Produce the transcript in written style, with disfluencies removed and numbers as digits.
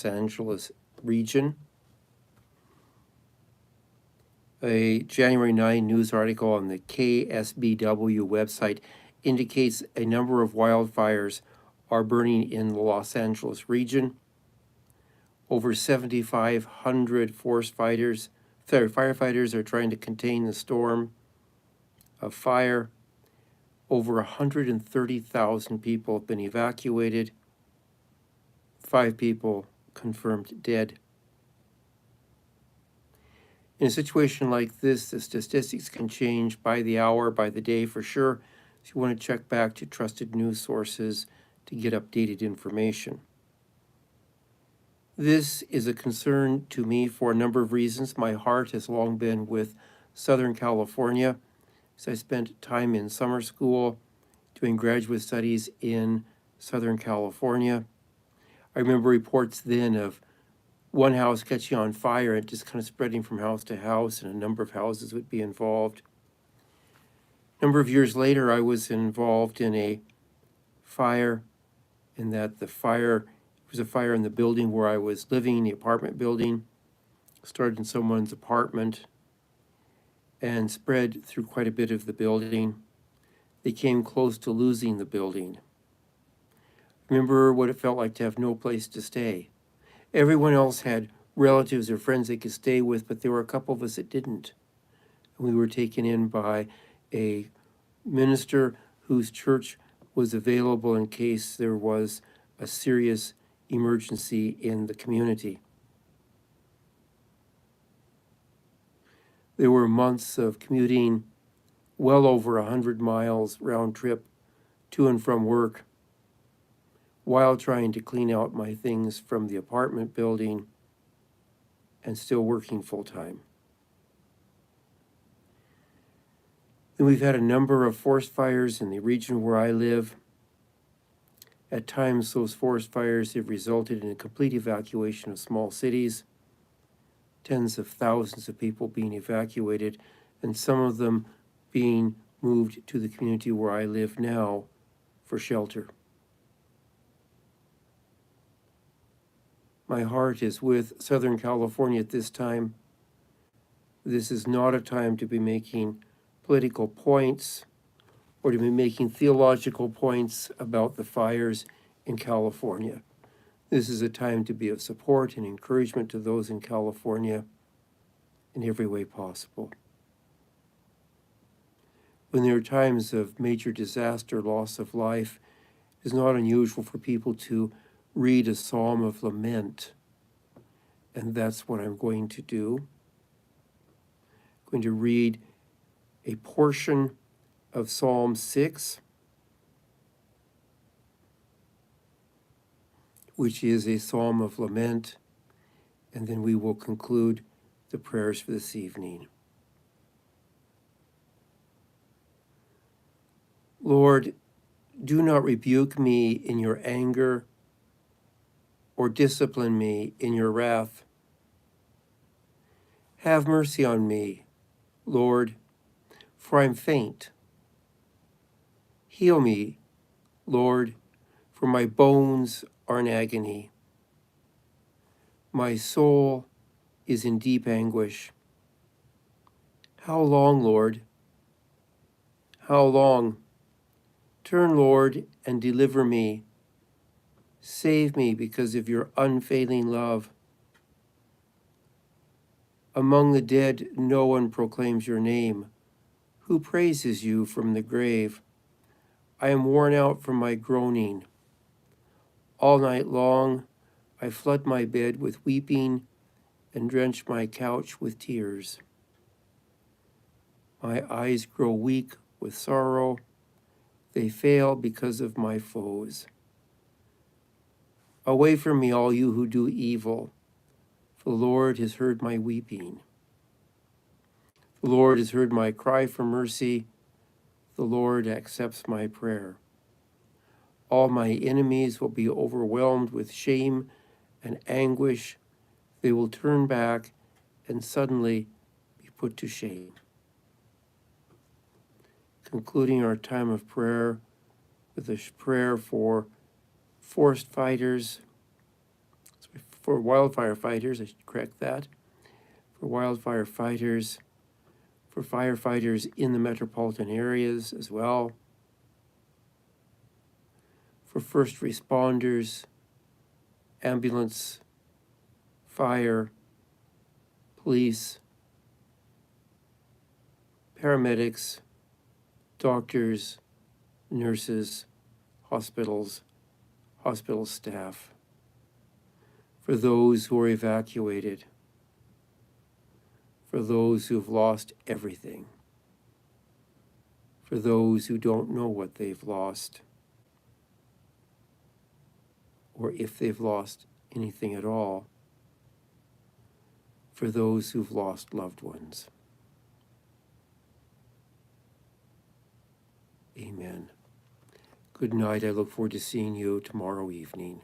Los Angeles region. A January 9 news article on the KSBW website indicates a number of wildfires are burning in the Los Angeles region. Over 7,500 firefighters are trying to contain the storm of fire. Over 130,000 people have been evacuated. 5 people confirmed dead. In a situation like this, the statistics can change by the hour, by the day for sure. So you want to check back to trusted news sources to get updated information. This is a concern to me for a number of reasons. My heart has long been with Southern California. So I spent time in summer school doing graduate studies in Southern California. I remember reports then of one house catching on fire and just kind of spreading from house to house, and a number of houses would be involved. A number of years later, I was involved in a fire, in that the fire was a fire in the building where I was living, the apartment building. Started in someone's apartment and spread through quite a bit of the building. They came close to losing the building. Remember what it felt like to have no place to stay. Everyone else had relatives or friends they could stay with, but there were a couple of us that didn't. And we were taken in by a minister whose church was available in case there was a serious emergency in the community. There were months of commuting well over 100 miles round trip to and from work while trying to clean out my things from the apartment building and still working full-time. Then we've had a number of forest fires in the region where I live. At times, those forest fires have resulted in a complete evacuation of small cities, tens of thousands of people being evacuated, and some of them being moved to the community where I live now for shelter. My heart is with Southern California at this time. This is not a time to be making political points or to be making theological points about the fires in California. This is a time to be of support and encouragement to those in California in every way possible. When there are times of major disaster, loss of life, it is not unusual for people to read a psalm of lament, and that's what I'm going to do. I'm going to read a portion of Psalm 6, which is a psalm of lament, and then we will conclude the prayers for this evening. Lord, do not rebuke me in your anger or discipline me in your wrath. Have mercy on me, Lord, for I'm faint. Heal me, Lord, for my bones are in agony. My soul is in deep anguish. How long, Lord? How long? Turn, Lord, and deliver me. Save me because of your unfailing love. Among the dead, no one proclaims your name. Who praises you from the grave? I am worn out from my groaning. All night long, I flood my bed with weeping and drench my couch with tears. My eyes grow weak with sorrow. They fail because of my foes. Away from me, all you who do evil, for the Lord has heard my weeping. The Lord has heard my cry for mercy. The Lord accepts my prayer. All my enemies will be overwhelmed with shame and anguish. They will turn back and suddenly be put to shame. Concluding our time of prayer with a prayer for forest fires, for wildfire fighters, I should correct that, for wildfire fighters, for firefighters in the metropolitan areas as well, for first responders, ambulance, fire, police, paramedics, doctors, nurses, hospitals, hospital staff, for those who are evacuated, for those who've lost everything, for those who don't know what they've lost, or if they've lost anything at all, for those who've lost loved ones. Amen. Good night. I look forward to seeing you tomorrow evening.